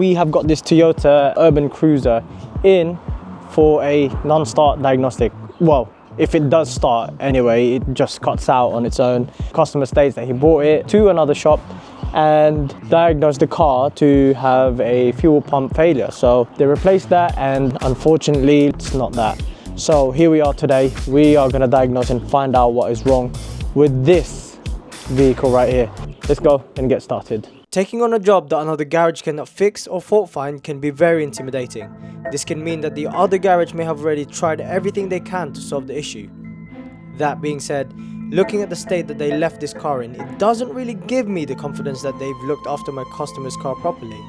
we have got this Toyota Urban Cruiser in for a non-start diagnostic. Well, if it does start anyway, it just cuts out on its own. Customer states that he brought it to another shop and diagnosed the car to have a fuel pump failure. So they replaced that, and unfortunately it's not that. So here we are today. We are going to diagnose and find out what is wrong with this vehicle right here. Let's go and get started. Taking on a job that another garage cannot fix or fault find can be very intimidating. This can mean that the other garage may have already tried everything they can to solve the issue. That being said, looking at the state that they left this car in, it doesn't really give me the confidence that they've looked after my customer's car properly,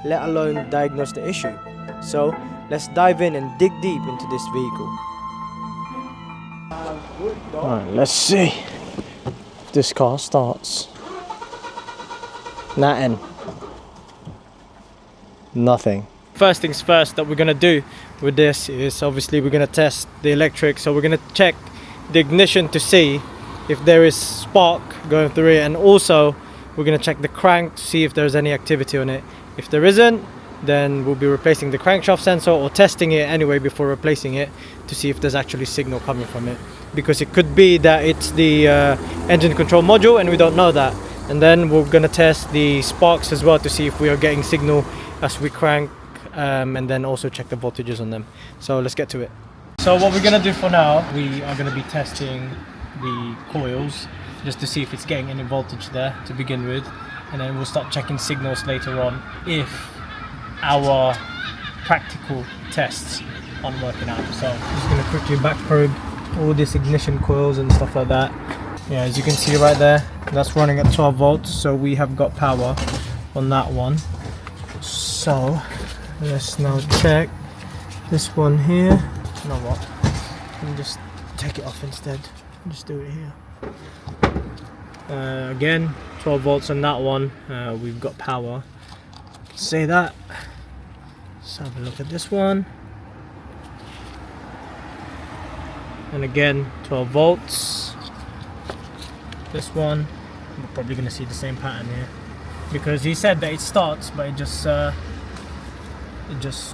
let alone diagnose the issue. So let's dive in and dig deep into this vehicle. Alright, let's see if this car starts. Nothing. First things first that we're going to do with this is obviously we're going to test the electric. So we're going to check the ignition to see if there is spark going through it, and also we're going to check the crank to see if there's any activity on it. If there isn't, then we'll be replacing the crankshaft sensor or testing it anyway before replacing it to see if there's actually signal coming from it, because it could be that it's the engine control module and we don't know that. And then we're going to test the sparks as well to see if we are getting signal as we crank, and then also check the voltages on them. So let's get to it. So what we're going to do for now, we are going to be testing the coils just to see if it's getting any voltage there to begin with, and then we'll start checking signals later on if our practical tests aren't working out. So I'm just going to quickly back probe all these ignition coils and stuff like that. Yeah, as you can see right there, that's running at 12 volts, so we have got power on that one. So let's now check this one here. You know what, let me just take it off instead, just do it here. Again, 12 volts on that one, we've got power, say that. Let's have a look at this one, and again 12 volts. This one, we're probably going to see the same pattern here, because he said that it starts but it just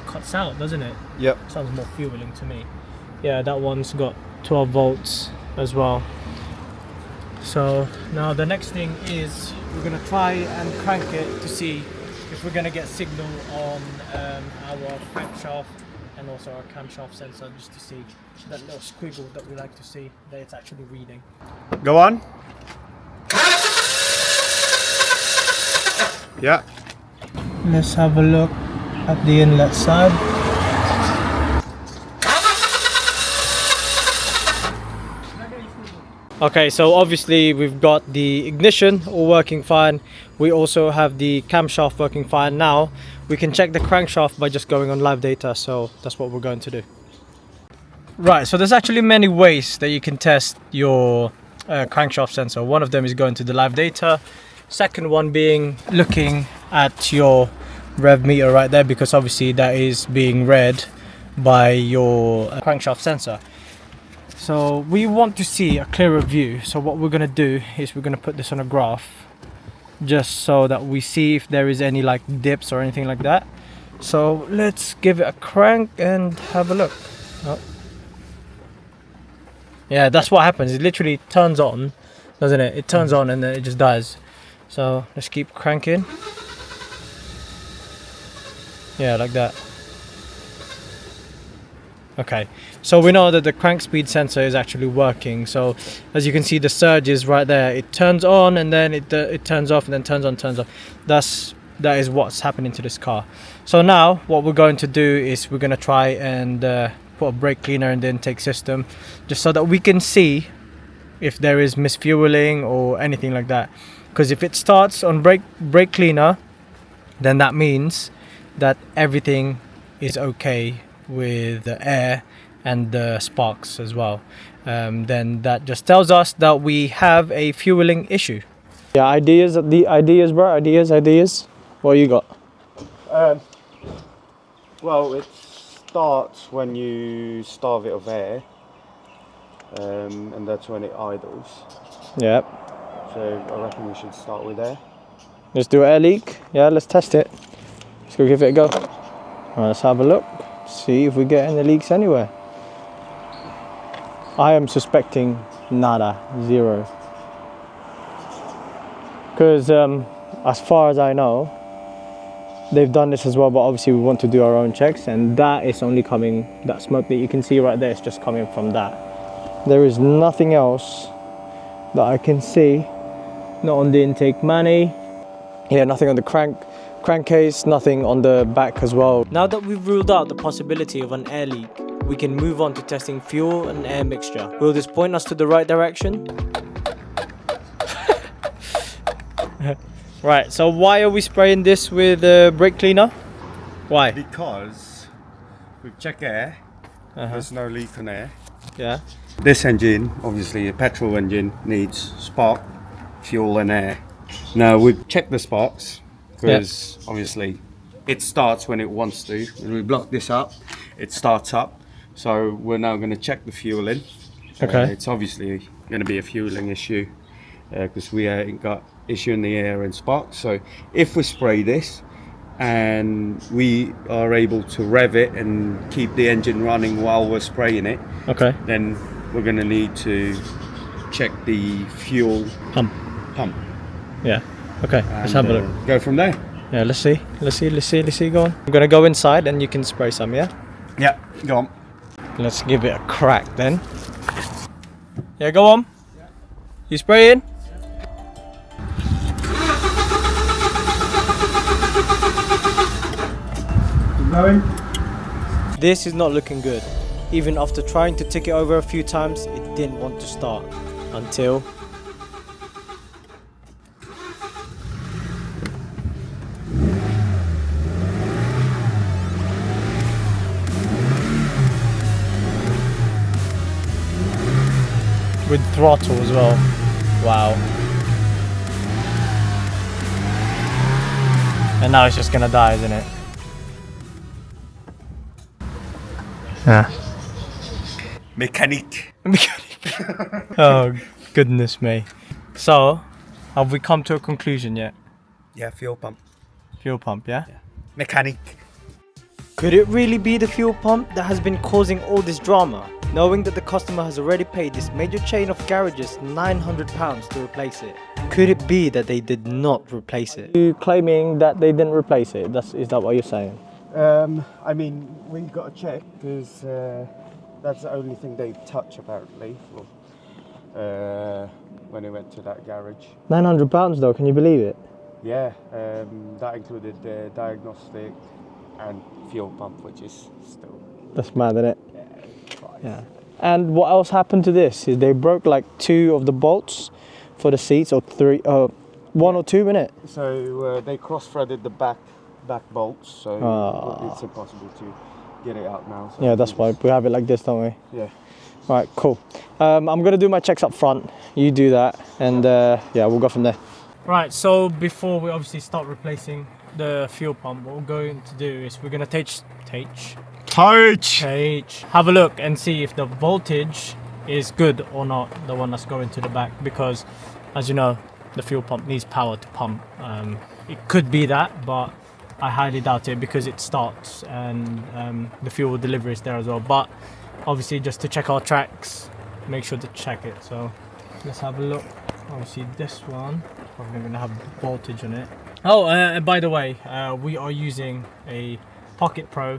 cuts out, doesn't it? Yep. Sounds more fueling to me. Yeah, that one's got 12 volts as well. So now the next thing is we're going to try and crank it to see if we're going to get signal on our crankshaft and also our camshaft sensor, just to see that little squiggle that we like to see, that it's actually reading. Go on. Yeah. Let's have a look at the inlet side. Okay, so obviously we've got the ignition all working fine. We also have the camshaft working fine. Now we can check the crankshaft by just going on live data, so that's what we're going to do. Right, so there's actually many ways that you can test your crankshaft sensor. One of them is going to the live data. Second one being looking at your rev meter right there, because obviously that is being read by your crankshaft sensor. So we want to see a clearer view, so what we're going to do is we're going to put this on a graph just so that we see if there is any like dips or anything like that. So let's give it a crank and have a look. Oh. Yeah, that's what happens. It literally turns on, doesn't it? It turns on and then it just dies. So let's keep cranking. Yeah, like that. Okay, so we know that the crank speed sensor is actually working. So as you can see, the surge is right there. It turns on and then it turns off and then turns on, turns off. That is what's happening to this car. So now what we're going to do is we're going to try and put a brake cleaner in the intake system, just so that we can see if there is misfueling or anything like that. Because if it starts on brake cleaner, then that means that everything is okay with the air and the sparks as well. Then that just tells us that we have a fueling issue. Yeah, ideas, bro. Ideas. What you got? Well, it starts when you starve it of air, and that's when it idles. Yep. So I reckon we should start with air. Let's do air leak. Yeah, let's test it. Let's go give it a go. Right, let's have a look, see if we get any leaks anywhere. I am suspecting nada, zero. Because as far as I know, they've done this as well, but obviously we want to do our own checks, and that is only coming, that smoke that you can see right there is just coming from that. There is nothing else that I can see, not on the intake mani, yeah, nothing on the crankcase, nothing on the back as well. Now that we've ruled out the possibility of an air leak, we can move on to testing fuel and air mixture. Will this point us to the right direction? Right, so why are we spraying this with brake cleaner? Why? Because we've checked air, there's no leak on air. Yeah. This engine, obviously a petrol engine, needs spark, fuel and air. Now we've checked the sparks, because obviously it starts when it wants to. When we block this up, it starts up. So we're now going to check the fueling. Okay. It's obviously going to be a fueling issue, because we ain't got issue in the air and sparks. So if we spray this and we are able to rev it and keep the engine running while we're spraying it, okay, then we're going to need to check the fuel pump. Yeah. Okay. Let's have a look. Go from there. Yeah. Let's see. Go on. I'm gonna go inside and you can spray some. Yeah. Yeah. Go on. Let's give it a crack then. Yeah. Go on. You spraying? This is not looking good. Even after trying to tick it over a few times, it didn't want to start. Until... with throttle as well. Wow. And now it's just gonna die, isn't it? Yeah. Mechanic. Oh goodness me. So, have we come to a conclusion yet? Yeah, fuel pump. Fuel pump, yeah? Mechanic. Could it really be the fuel pump that has been causing all this drama? Knowing that the customer has already paid this major chain of garages £900 to replace it. Could it be that they did not replace it? You claiming that they didn't replace it? Is that what you're saying? I mean, we got to check, because that's the only thing they touch apparently when they went to that garage. £900 though, can you believe it? Yeah, that included the diagnostic and fuel pump, which is still... That's mad, isn't it? Yeah. And what else happened to this? Is they broke like 2 of the bolts for the seats, or 3, 1 or 2, innit? So they cross-threaded the back bolts, so it's impossible to get it out now. So yeah, that's why we have it like this, don't we? Yeah. Right, cool. I'm gonna do my checks up front. You do that, and yeah, we'll go from there. Right. So before we obviously start replacing the fuel pump, what we're going to do is we're gonna have a look and see if the voltage is good or not, the one that's going to the back, because as you know, the fuel pump needs power to pump. It could be that, but I highly doubt it, because it starts and the fuel delivery is there as well. But obviously, just to check our tracks, make sure to check it. So let's have a look. Obviously this one probably going to have voltage on it. Oh, by the way, we are using a Pokit Pro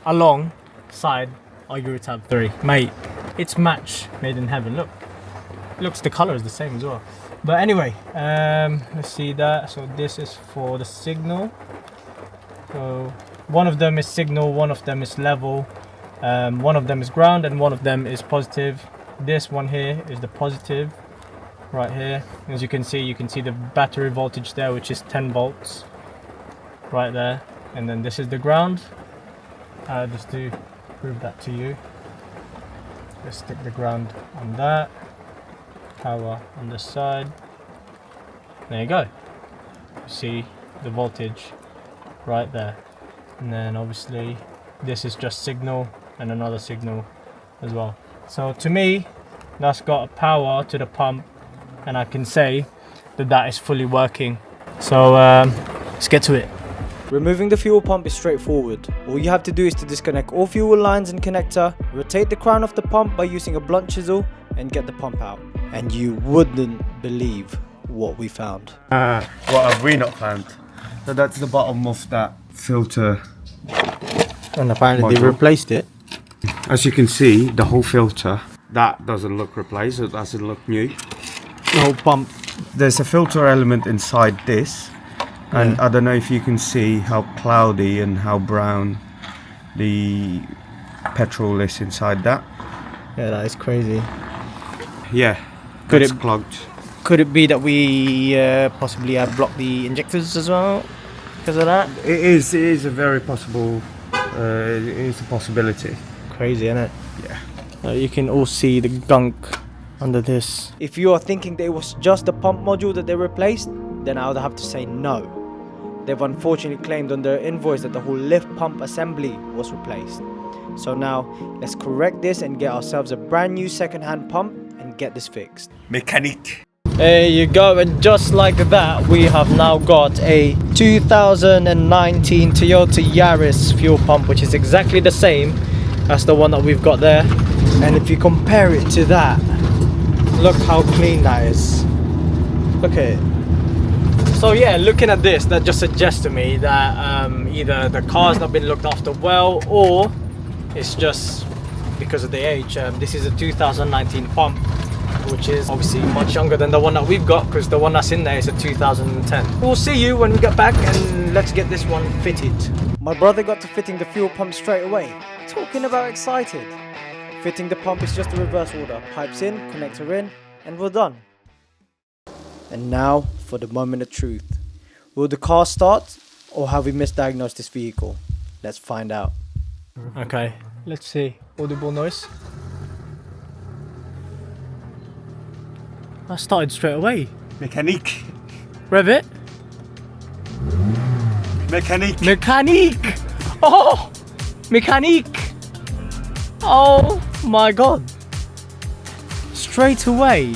alongside our Eurotab 3. Mate, it's match made in heaven. Look, the color is the same as well. But anyway, let's see that. So this is for the signal. So one of them is signal, one of them is level, one of them is ground, and one of them is positive. This one here is the positive, right here. As you can see the battery voltage there, which is 10 volts, right there. And then this is the ground. Just to prove that to you, let's stick the ground on that, power on this side. There you go. You see the voltage right there. And then obviously this is just signal and another signal as well. So to me, that's got a power to the pump, and I can say that that is fully working. So let's get to it. Removing the fuel pump is straightforward. All you have to do is to disconnect all fuel lines and connector, rotate the crown of the pump by using a blunt chisel, and get the pump out. And you wouldn't believe what we found. What have we not found? So that's the bottom of that filter. And apparently they module. replaced it. As you can see, the whole filter, that doesn't look replaced, it doesn't look new. The whole pump. There's a filter element inside this, and Yeah. I don't know if you can see how cloudy and how brown the petrol is inside that. Yeah, that is crazy. Yeah, Could it's it- clogged. Could it be that we possibly have blocked the injectors as well because of that? It is a very possible, it is a possibility. Crazy, isn't it? Yeah. You can all see the gunk under this. If you are thinking that it was just the pump module that they replaced, then I would have to say no. They've unfortunately claimed on their invoice that the whole lift pump assembly was replaced. So now let's correct this and get ourselves a brand new second-hand pump and get this fixed. Mechanic. There you go, and just like that we have now got a 2019 Toyota Yaris fuel pump, which is exactly the same as the one that we've got there. And if you compare it to that, look how clean that is. Look at it. So yeah, looking at this, that just suggests to me that either the car's not been looked after well, or it's just because of the age. This is a 2019 pump, which is obviously much younger than the one that we've got, because the one that's in there is a 2010. We'll see you when we get back, and let's get this one fitted. My brother got to fitting the fuel pump straight away. Talking about excited. Fitting the pump is just a reverse order. Pipes in, connector in, and we're done. And now for the moment of truth. Will the car start, or have we misdiagnosed this vehicle? Let's find out. Okay, let's see. Audible noise. I started straight away. Mechanic. Rev it. Mechanic. Mechanic! Oh! Mechanic! Oh my god. Straight away.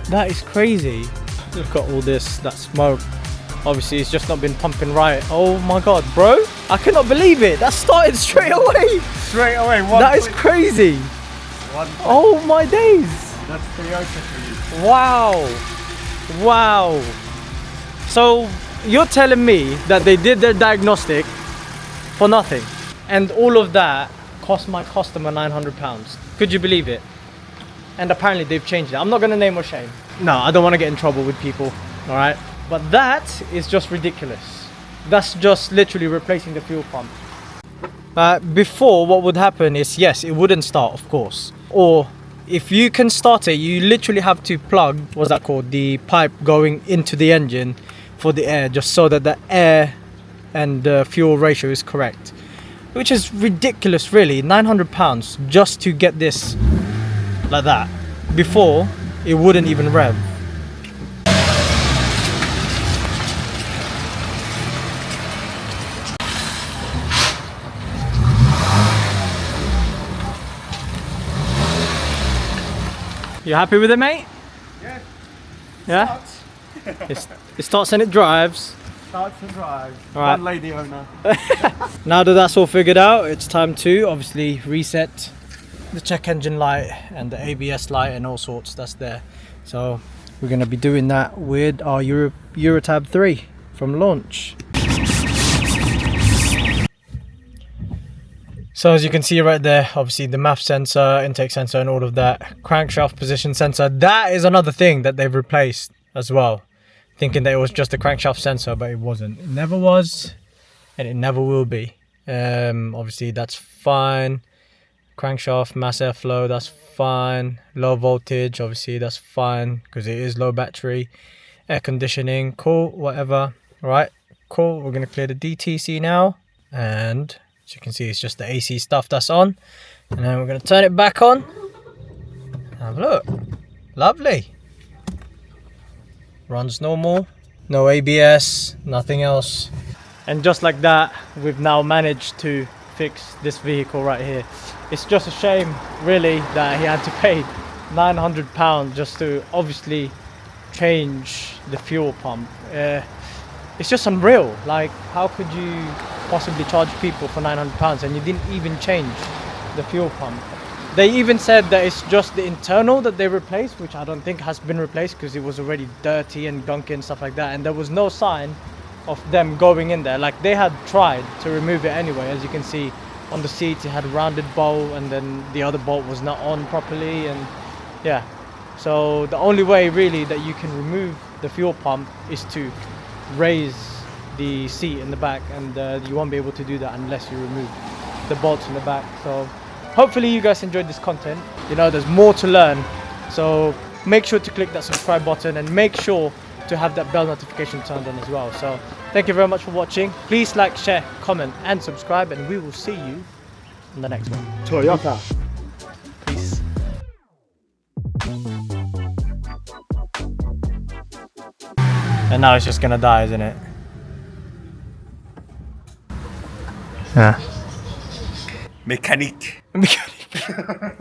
That is crazy. Look at all this, that smoke. Obviously it's just not been pumping right. Oh my god, bro. I cannot believe it. That started straight away. Straight away. That is crazy. Oh my days. That's Toyota for you. Wow. Wow. So you're telling me that they did their diagnostic for nothing, and all of that cost my customer £900. Could you believe it? And apparently they've changed it. I'm not gonna name or shame. No, I don't want to get in trouble with people, all right? But that is just ridiculous. That's just literally replacing the fuel pump. Before, what would happen is, yes, it wouldn't start, of course. Or if you can start it, you literally have to plug, what's that called? The pipe going into the engine for the air, just so that the air and the fuel ratio is correct. Which is ridiculous, really. £900 just to get this like that. Before, it wouldn't even rev. You happy with it, mate? Yeah. Yeah? It starts and it drives. Starts and drives. Alright. One lady owner. Now that that's all figured out, it's time to obviously reset the check engine light and the ABS light and all sorts that's there. So we're going to be doing that with our Eurotab 3 from launch. So as you can see right there, obviously the MAF sensor, intake sensor and all of that, crankshaft position sensor, that is another thing that they've replaced as well. Thinking that it was just a crankshaft sensor, but it wasn't. It never was, and it never will be. Obviously that's fine. Crankshaft, mass airflow, that's fine. Low voltage, obviously that's fine, because it is low battery. Air conditioning, cool, whatever. Alright, cool. We're going to clear the DTC now, and as you can see, it's just the AC stuff that's on. And then we're going to turn it back on. Have a look. Lovely. Runs normal. No ABS, nothing else. And just like that, we've now managed to fix this vehicle right here. It's just a shame, really, that he had to pay £900 just to obviously change the fuel pump. it's just unreal. Like, how could you possibly charge people for £900 and you didn't even change the fuel pump? They even said that it's just the internal that they replaced, which I don't think has been replaced because it was already dirty and gunky and stuff like that, and there was no sign of them going in there. Like, they had tried to remove it anyway. As you can see on the seat, it had a rounded bolt, and then the other bolt was not on properly, and yeah. So the only way really that you can remove the fuel pump is to raise the seat in the back, and you won't be able to do that unless you remove the bolts in the back. So hopefully you guys enjoyed this content. You know, there's more to learn, so make sure to click that subscribe button and make sure to have that bell notification turned on as well. So thank you very much for watching. Please like, share, comment and subscribe, and we will see you in the next one. Toyota. Peace. And now it's just gonna die, isn't it? Yeah. Mechanic. Mechanic.